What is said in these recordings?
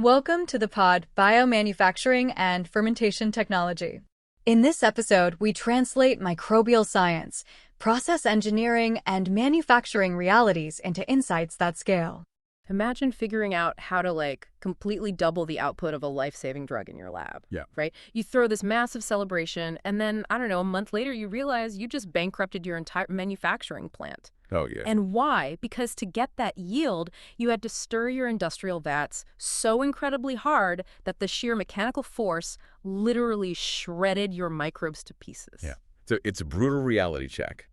Welcome to the pod Biomanufacturing and Fermentation Technology. In this episode, we translate microbial science, process engineering, and manufacturing realities into insights that scale. Imagine figuring out how to completely double the output of a life-saving drug in your lab. Yeah. Right? You throw this massive celebration, and then, I don't know, a month later you realize you just bankrupted your entire manufacturing plant. Oh, yeah. And why? Because to get that yield, you had to stir your industrial vats so incredibly hard that the sheer mechanical force literally shredded your microbes to pieces. Yeah. So it's a brutal reality check.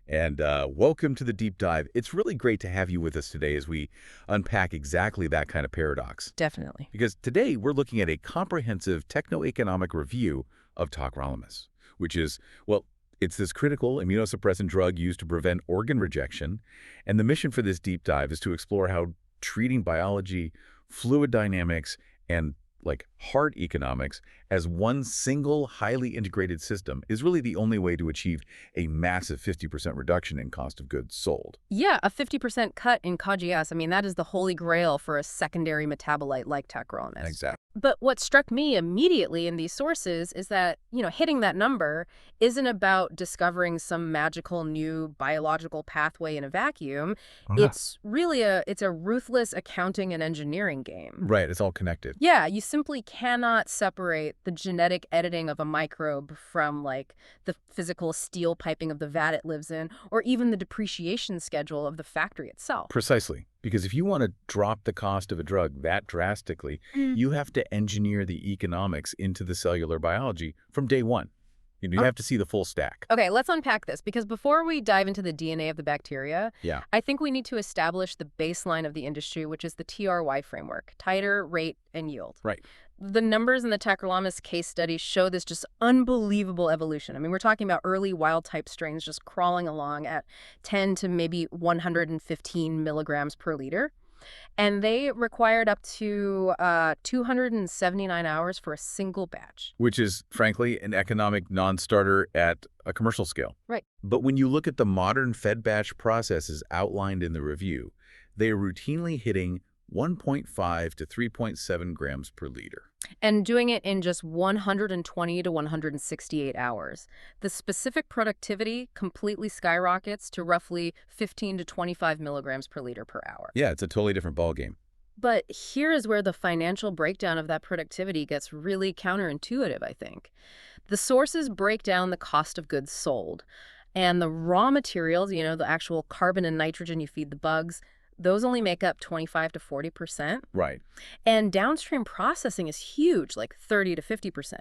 And welcome to the deep dive. It's really great to have you with us today as we unpack exactly that kind of paradox. Definitely. Because today we're looking at a comprehensive techno-economic review of Tacrolimus, which is, well, it's this critical immunosuppressant drug used to prevent organ rejection. And the mission for this deep dive is to explore how treating biology, fluid dynamics, and heart economics as one single highly integrated system is really the only way to achieve a massive 50% reduction in cost of goods sold. Yeah, a 50% cut in COGS. I mean, that is the holy grail for a secondary metabolite like Tacrolimus. Exactly. But what struck me immediately in these sources is that, hitting that number isn't about discovering some magical new biological pathway in a vacuum. It's really a ruthless accounting and engineering game. Right, it's all connected. Yeah, you simply cannot separate the genetic editing of a microbe from the physical steel piping of the vat it lives in, or even the depreciation schedule of the factory itself. Precisely. Because if you want to drop the cost of a drug that drastically, you have to engineer the economics into the cellular biology from day one. You have to see the full stack. Okay, let's unpack this, because before we dive into the DNA of the bacteria, I think we need to establish the baseline of the industry, which is the TRY framework: titer, rate, and yield. Right. The numbers in the Tacrolimus case study show this just unbelievable evolution. I mean, we're talking about early wild-type strains just crawling along at 10 to maybe 115 milligrams per liter. And they required up to 279 hours for a single batch. Which is, frankly, an economic non-starter at a commercial scale. Right. But when you look at the modern fed batch processes outlined in the review, they are routinely hitting 1.5 to 3.7 grams per liter. And doing it in just 120 to 168 hours. The specific productivity completely skyrockets to roughly 15 to 25 milligrams per liter per hour. Yeah, it's a totally different ballgame. But here is where the financial breakdown of that productivity gets really counterintuitive, I think. The sources break down the cost of goods sold. And the raw materials, the actual carbon and nitrogen you feed the bugs, those only make up 25 to 40%. Right. And downstream processing is huge, like 30 to 50%.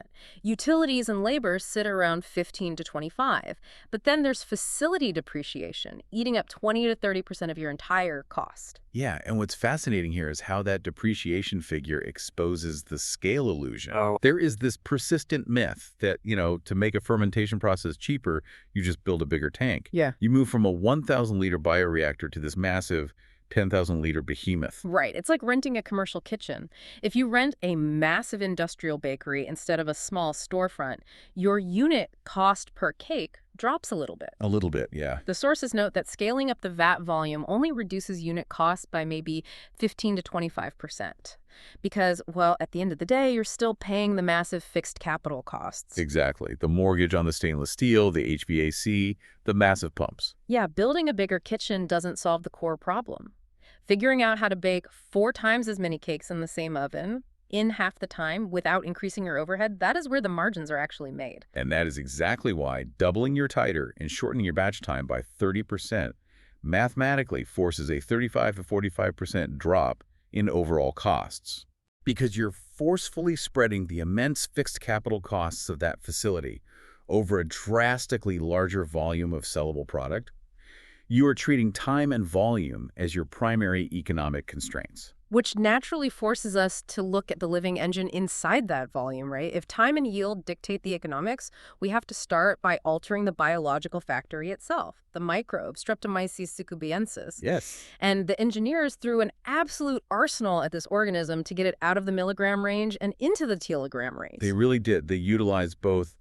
Utilities and labor sit around 15 to 25. But then there's facility depreciation, eating up 20 to 30% of your entire cost. Yeah, and what's fascinating here is how that depreciation figure exposes the scale illusion. There is this persistent myth that, to make a fermentation process cheaper, you just build a bigger tank. Yeah. You move from a 1,000-liter bioreactor to this massive 10,000-liter behemoth. Right. It's like renting a commercial kitchen. If you rent a massive industrial bakery instead of a small storefront, your unit cost per cake drops a little bit. A little bit, yeah. The sources note that scaling up the vat volume only reduces unit costs by maybe 15 to 25%. Because, well, at the end of the day, you're still paying the massive fixed capital costs. Exactly. The mortgage on the stainless steel, the HVAC, the massive pumps. Yeah, building a bigger kitchen doesn't solve the core problem. Figuring out how to bake 4 times as many cakes in the same oven in half the time without increasing your overhead, that is where the margins are actually made. And that is exactly why doubling your titer and shortening your batch time by 30% mathematically forces a 35 to 45% drop in overall costs. Because you're forcefully spreading the immense fixed capital costs of that facility over a drastically larger volume of sellable product. You are treating time and volume as your primary economic constraints. Which naturally forces us to look at the living engine inside that volume, right? If time and yield dictate the economics, we have to start by altering the biological factory itself, the microbe, Streptomyces succubiensis. Yes. And the engineers threw an absolute arsenal at this organism to get it out of the milligram range and into the kilogram range. They really did. They utilized both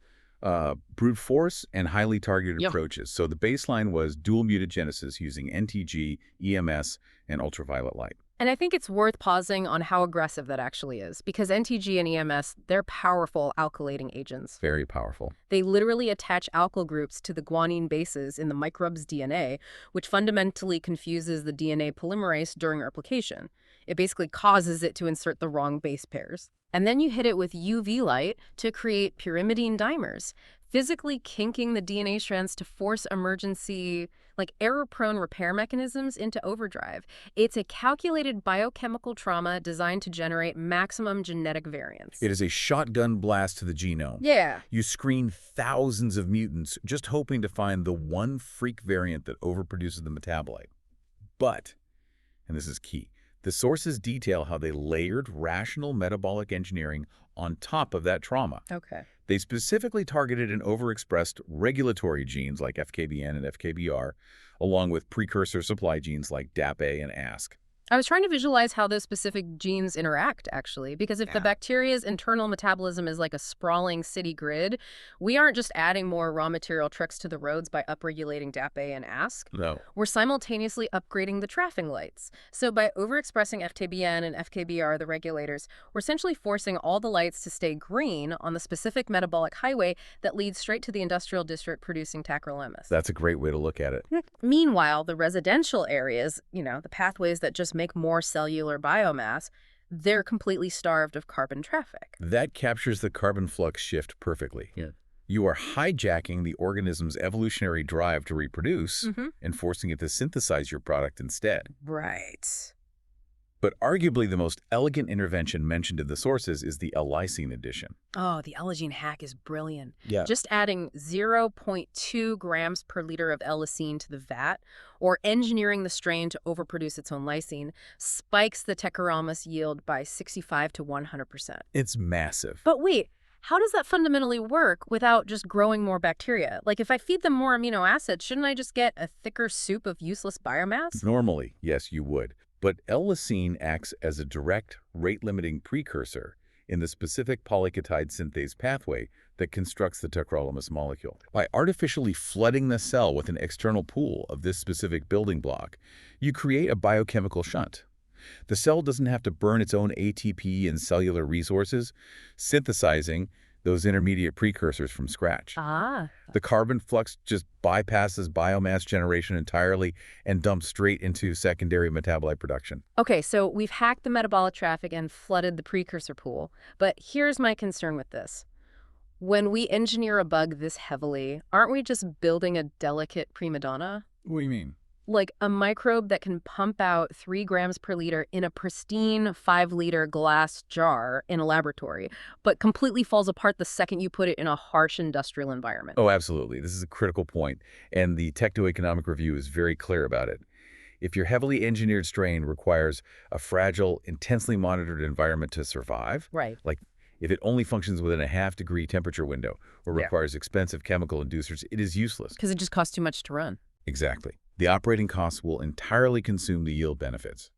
brute force and highly targeted approaches. So the baseline was dual mutagenesis using NTG, EMS, and ultraviolet light. And I think it's worth pausing on how aggressive that actually is, because NTG and EMS, they're powerful alkylating agents. Very powerful. They literally attach alkyl groups to the guanine bases in the microbe's DNA, which fundamentally confuses the DNA polymerase during replication. It basically causes it to insert the wrong base pairs. And then you hit it with UV light to create pyrimidine dimers, physically kinking the DNA strands to force emergency, error-prone repair mechanisms into overdrive. It's a calculated biochemical trauma designed to generate maximum genetic variance. It is a shotgun blast to the genome. Yeah. You screen thousands of mutants just hoping to find the one freak variant that overproduces the metabolite. But, and this is key, the sources detail how they layered rational metabolic engineering on top of that trauma. Okay. They specifically targeted and overexpressed regulatory genes like FKBN and FKBR, along with precursor supply genes like DAPA and ASC. I was trying to visualize how those specific genes interact, actually, because if the bacteria's internal metabolism is like a sprawling city grid, we aren't just adding more raw material trucks to the roads by upregulating DAPA and ASC. No. We're simultaneously upgrading the traffic lights. So by overexpressing FKBN and FKBR, the regulators, we're essentially forcing all the lights to stay green on the specific metabolic highway that leads straight to the industrial district producing tacrolimus. That's a great way to look at it. Meanwhile, the residential areas, the pathways that just make more cellular biomass, they're completely starved of carbon traffic. That captures the carbon flux shift perfectly. Yeah. You are hijacking the organism's evolutionary drive to reproduce and forcing it to synthesize your product instead. Right. But arguably the most elegant intervention mentioned in the sources is the L-lysine addition. Oh, the L-lysine hack is brilliant. Yeah. Just adding 0.2 grams per liter of L-lysine to the vat, or engineering the strain to overproduce its own lysine, spikes the Tacrolimus yield by 65 to 100%. It's massive. But wait, how does that fundamentally work without just growing more bacteria? If I feed them more amino acids, shouldn't I just get a thicker soup of useless biomass? Normally, yes, you would. But L-lysine acts as a direct, rate-limiting precursor in the specific polyketide synthase pathway that constructs the tacrolimus molecule. By artificially flooding the cell with an external pool of this specific building block, you create a biochemical shunt. The cell doesn't have to burn its own ATP and cellular resources, synthesizing those intermediate precursors from scratch. The carbon flux just bypasses biomass generation entirely and dumps straight into secondary metabolite production. Okay, so we've hacked the metabolic traffic and flooded the precursor pool. But here's my concern with this. When we engineer a bug this heavily, aren't we just building a delicate prima donna? What do you mean? Like a microbe that can pump out 3 grams per liter in a pristine 5-liter glass jar in a laboratory, but completely falls apart the second you put it in a harsh industrial environment. Oh, absolutely. This is a critical point, and the techno-economic review is very clear about it. If your heavily engineered strain requires a fragile, intensely monitored environment to survive, like if it only functions within a half-degree temperature window or requires expensive chemical inducers, it is useless. Because it just costs too much to run. Exactly. The operating costs will entirely consume the yield benefits.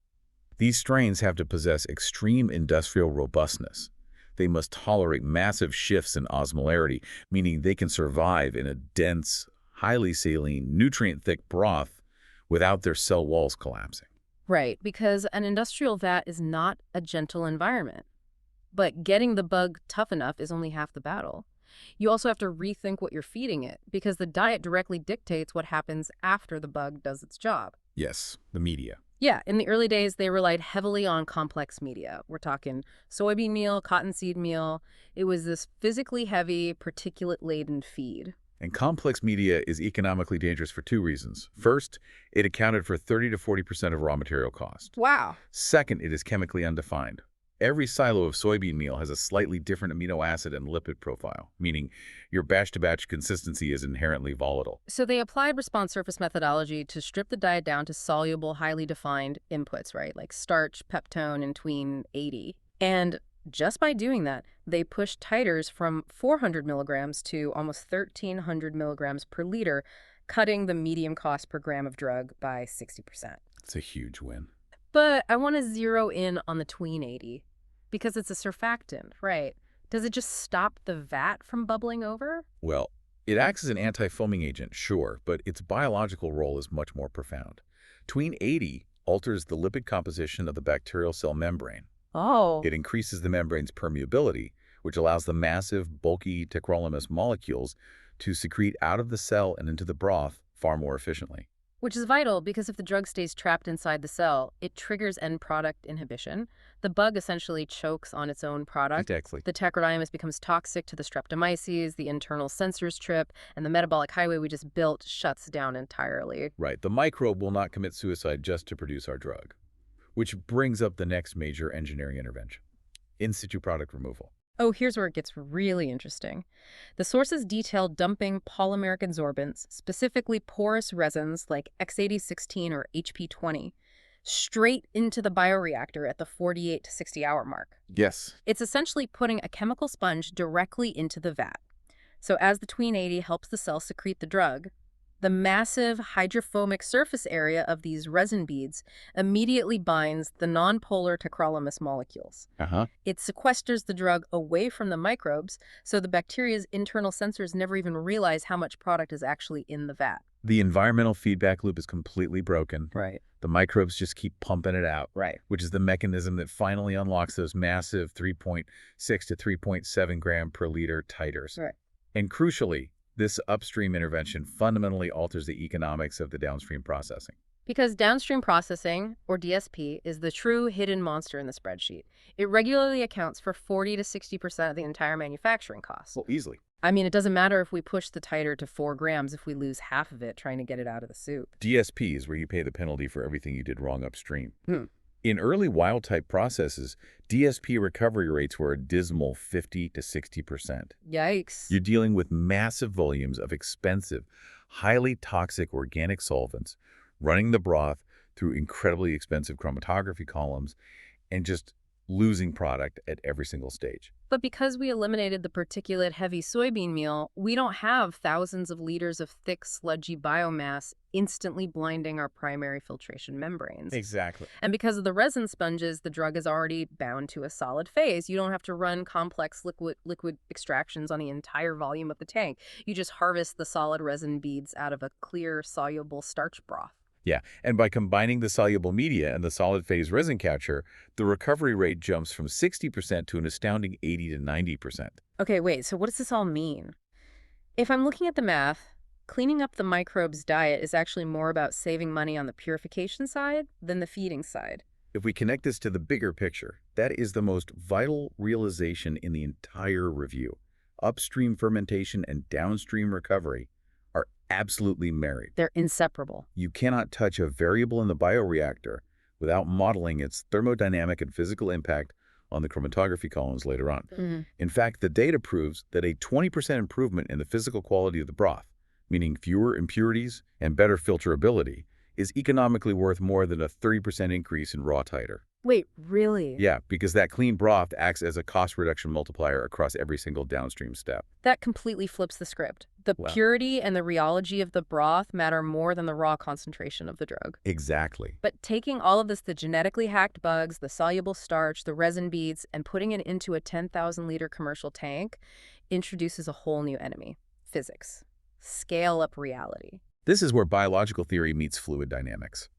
These strains have to possess extreme industrial robustness. They must tolerate massive shifts in osmolarity, meaning they can survive in a dense, highly saline, nutrient-thick broth without their cell walls collapsing. Right, because an industrial vat is not a gentle environment. But getting the bug tough enough is only half the battle. You also have to rethink what you're feeding it, because the diet directly dictates what happens after the bug does its job. Yes, the media. Yeah, in the early days, they relied heavily on complex media. We're talking soybean meal, cottonseed meal. It was this physically heavy, particulate-laden feed. And complex media is economically dangerous for 2 reasons. First, it accounted for 30 to 40% of raw material cost. Wow. Second, it is chemically undefined. Every silo of soybean meal has a slightly different amino acid and lipid profile, meaning your batch-to-batch consistency is inherently volatile. So they applied response surface methodology to strip the diet down to soluble, highly defined inputs, right? Like starch, peptone, and tween 80. And just by doing that, they pushed titers from 400 milligrams to almost 1,300 milligrams per liter, cutting the medium cost per gram of drug by 60%. It's a huge win. But I want to zero in on the tween 80. Because it's a surfactant, right? Does it just stop the vat from bubbling over? Well, it acts as an anti-foaming agent, sure, but its biological role is much more profound. Tween 80 alters the lipid composition of the bacterial cell membrane. Oh. It increases the membrane's permeability, which allows the massive, bulky Tacrolimus molecules to secrete out of the cell and into the broth far more efficiently. Which is vital because if the drug stays trapped inside the cell, it triggers end product inhibition. The bug essentially chokes on its own product. Exactly. The Tacrolimus becomes toxic to the streptomyces, the internal sensors trip, and the metabolic highway we just built shuts down entirely. Right. The microbe will not commit suicide just to produce our drug, which brings up the next major engineering intervention: in situ product removal. Oh, here's where it gets really interesting. The sources detail dumping polymeric adsorbents, specifically porous resins like X8016 or HP20, straight into the bioreactor at the 48 to 60-hour mark. Yes. It's essentially putting a chemical sponge directly into the vat. So as the tween 80 helps the cell secrete the drug, the massive hydrophobic surface area of these resin beads immediately binds the nonpolar Tacrolimus molecules. It sequesters the drug away from the microbes, so the bacteria's internal sensors never even realize how much product is actually in the vat. The environmental feedback loop is completely broken. Right. The microbes just keep pumping it out. Right. Which is the mechanism that finally unlocks those massive 3.6 to 3.7 gram per liter titers. Right. And crucially, this upstream intervention fundamentally alters the economics of the downstream processing. Because downstream processing, or DSP, is the true hidden monster in the spreadsheet. It regularly accounts for 40 to 60% of the entire manufacturing cost. Well, easily. I mean, it doesn't matter if we push the titer to 4 grams if we lose half of it trying to get it out of the soup. DSP is where you pay the penalty for everything you did wrong upstream. Hmm. In early wild-type processes, DSP recovery rates were a dismal 50 to 60%. Yikes. You're dealing with massive volumes of expensive, highly toxic organic solvents, running the broth through incredibly expensive chromatography columns, and just losing product at every single stage. But because we eliminated the particulate heavy soybean meal, we don't have thousands of liters of thick, sludgy biomass instantly blinding our primary filtration membranes. Exactly. And because of the resin sponges, the drug is already bound to a solid phase. You don't have to run complex liquid extractions on the entire volume of the tank. You just harvest the solid resin beads out of a clear, soluble starch broth. Yeah, and by combining the soluble media and the solid phase resin capture, the recovery rate jumps from 60% to an astounding 80 to 90%. Okay, wait, so what does this all mean? If I'm looking at the math, cleaning up the microbes' diet is actually more about saving money on the purification side than the feeding side. If we connect this to the bigger picture, that is the most vital realization in the entire review. Upstream fermentation and downstream recovery are absolutely married. They're inseparable. You cannot touch a variable in the bioreactor without modeling its thermodynamic and physical impact on the chromatography columns later on. Mm-hmm. In fact, the data proves that a 20% improvement in the physical quality of the broth, meaning fewer impurities and better filterability, is economically worth more than a 30% increase in raw titer. Wait, really? Yeah, because that clean broth acts as a cost reduction multiplier across every single downstream step. That completely flips the script. The Wow. purity and the rheology of the broth matter more than the raw concentration of the drug. Exactly. But taking all of this, the genetically hacked bugs, the soluble starch, the resin beads, and putting it into a 10,000-liter commercial tank introduces a whole new enemy: physics. Scale-up reality. This is where biological theory meets fluid dynamics.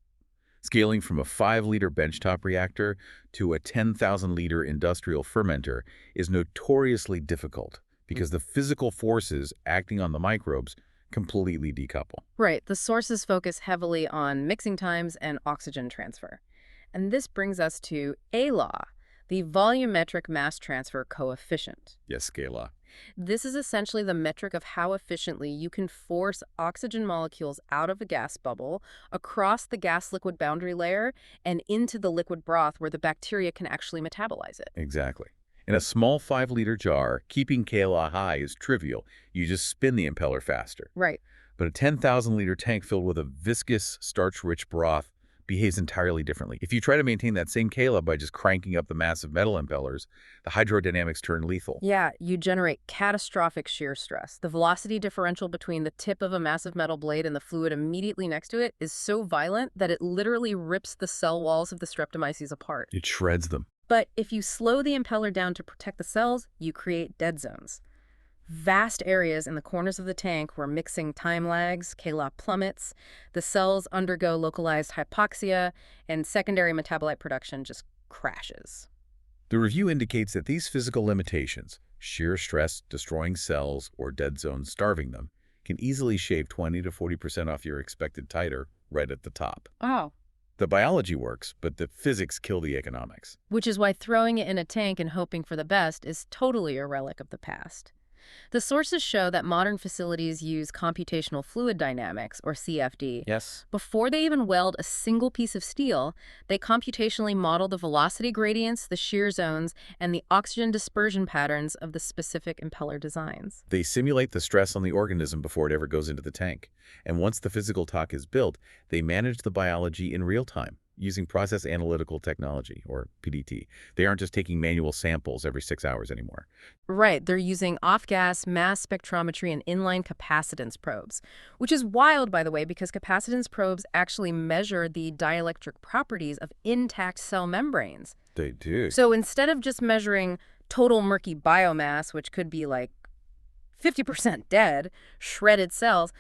Scaling from a 5-liter benchtop reactor to a 10,000-liter industrial fermenter is notoriously difficult because the physical forces acting on the microbes completely decouple. Right. The sources focus heavily on mixing times and oxygen transfer. And this brings us to a law, the volumetric mass transfer coefficient. Yes, Scala. This is essentially the metric of how efficiently you can force oxygen molecules out of a gas bubble, across the gas-liquid boundary layer, and into the liquid broth where the bacteria can actually metabolize it. Exactly. In a small 5-liter jar, keeping KLA high is trivial. You just spin the impeller faster. Right. But a 10,000-liter tank filled with a viscous, starch-rich broth behaves entirely differently. If you try to maintain that same KLA by just cranking up the massive metal impellers, the hydrodynamics turn lethal. Yeah, you generate catastrophic shear stress. The velocity differential between the tip of a massive metal blade and the fluid immediately next to it is so violent that it literally rips the cell walls of the streptomyces apart. It shreds them. But if you slow the impeller down to protect the cells, you create dead zones. vast areas in the corners of the tank where mixing time lags, K-log plummets, the cells undergo localized hypoxia, and secondary metabolite production just crashes. The review indicates that these physical limitations, shear stress destroying cells or dead zones starving them, can easily shave 20 to 40% off your expected titer right at the top. Oh. The biology works, but the physics kill the economics. Which is why throwing it in a tank and hoping for the best is totally a relic of the past. The sources show that modern facilities use computational fluid dynamics, or CFD. Yes. Before they even weld a single piece of steel, they computationally model the velocity gradients, the shear zones, and the oxygen dispersion patterns of the specific impeller designs. They simulate the stress on the organism before it ever goes into the tank. And once the physical talk is built, they manage the biology in real time, using process analytical technology, or PDT. They aren't just taking manual samples every 6 hours anymore. Right, they're using off-gas, mass spectrometry, and inline capacitance probes, which is wild, by the way, because capacitance probes actually measure the dielectric properties of intact cell membranes. They do. So instead of just measuring total murky biomass, which could be like 50% dead, shredded cells,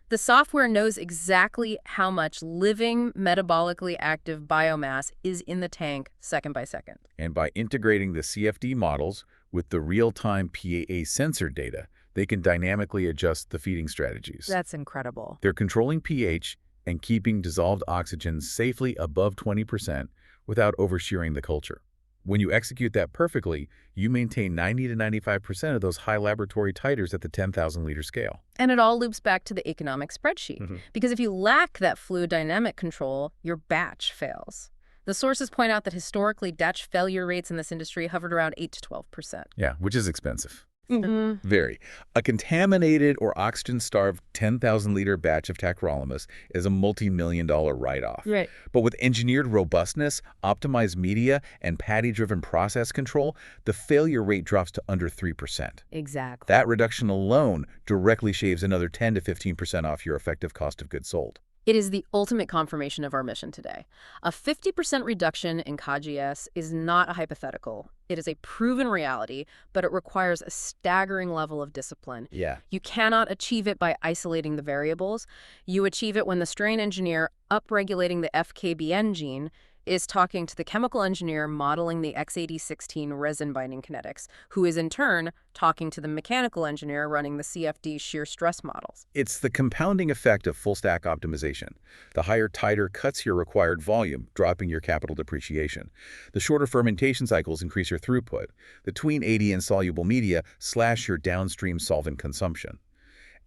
the software knows exactly how much living, metabolically active biomass is in the tank second by second. And by integrating the CFD models with the real-time PAA sensor data, they can dynamically adjust the feeding strategies. That's incredible. They're controlling pH and keeping dissolved oxygen safely above 20% without overshearing the culture. When you execute that perfectly, you maintain 90 to 95% of those high laboratory titers at the 10,000-liter scale. And it all loops back to the economic spreadsheet. Because if you lack that fluid dynamic control, your batch fails. The sources point out that historically, batch failure rates in this industry hovered around 8 to 12%. Yeah, which is expensive. Very. A contaminated or oxygen-starved 10,000-liter batch of Tacrolimus is a multi-million-dollar write-off. Right. But with engineered robustness, optimized media, and patty-driven process control, the failure rate drops to under 3%. Exactly. That reduction alone directly shaves another 10 to 15% off your effective cost of goods sold. It is the ultimate confirmation of our mission today. A 50% reduction in COGS is not a hypothetical. It is a proven reality, but it requires a staggering level of discipline. Yeah. You cannot achieve it by isolating the variables. You achieve it when the strain engineer upregulating the FKBN gene is talking to the chemical engineer modeling the X8016 resin binding kinetics, who is in turn talking to the mechanical engineer running the CFD shear stress models. It's the compounding effect of full-stack optimization. The higher titer cuts your required volume, dropping your capital depreciation. The shorter fermentation cycles increase your throughput. The tween 80 and soluble media slash your downstream solvent consumption.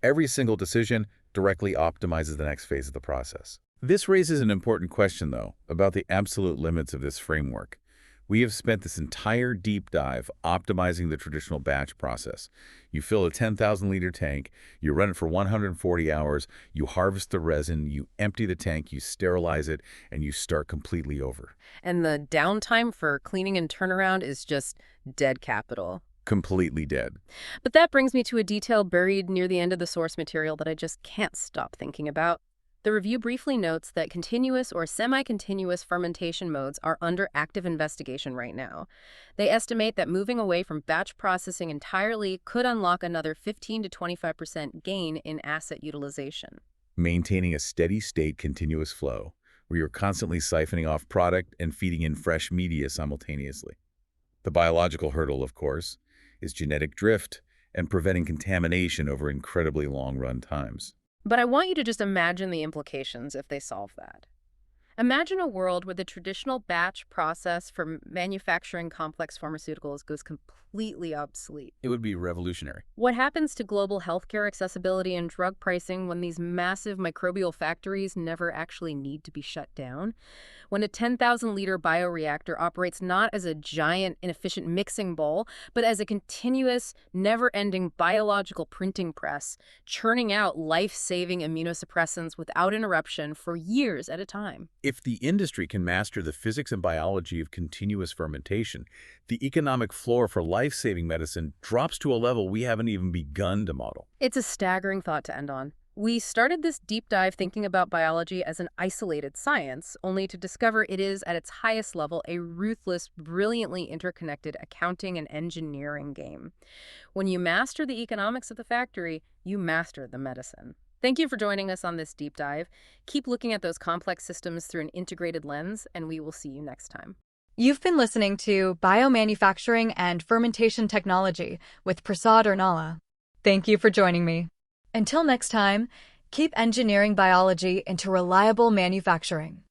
Every single decision directly optimizes the next phase of the process. This raises an important question, though, about the absolute limits of this framework. We have spent this entire deep dive optimizing the traditional batch process. You fill a 10,000-liter tank, you run it for 140 hours, you harvest the resin, you empty the tank, you sterilize it, and you start completely over. And the downtime for cleaning and turnaround is just dead capital. Completely dead. But that brings me to a detail buried near the end of the source material that I just can't stop thinking about. The review briefly notes that continuous or semi-continuous fermentation modes are under active investigation right now. They estimate that moving away from batch processing entirely could unlock another 15 to 25% gain in asset utilization. Maintaining a steady-state continuous flow, where you're constantly siphoning off product and feeding in fresh media simultaneously. The biological hurdle, of course, is genetic drift and preventing contamination over incredibly long run times. But I want you to just imagine the implications if they solve that. Imagine a world where the traditional batch process for manufacturing complex pharmaceuticals goes completely obsolete. It would be revolutionary. What happens to global healthcare accessibility and drug pricing when these massive microbial factories never actually need to be shut down? When a 10,000-liter bioreactor operates not as a giant, inefficient mixing bowl, but as a continuous, never-ending biological printing press, churning out life-saving immunosuppressants without interruption for years at a time. If the industry can master the physics and biology of continuous fermentation, the economic floor for life-saving medicine drops to a level we haven't even begun to model. It's a staggering thought to end on. We started this deep dive thinking about biology as an isolated science, only to discover it is, at its highest level, a ruthless, brilliantly interconnected accounting and engineering game. When you master the economics of the factory, you master the medicine. Thank you for joining us on this deep dive. Keep looking at those complex systems through an integrated lens, and we will see you next time. You've been listening to Biomanufacturing and Fermentation Technology with Prasad Urnala. Thank you for joining me. Until next time, keep engineering biology into reliable manufacturing.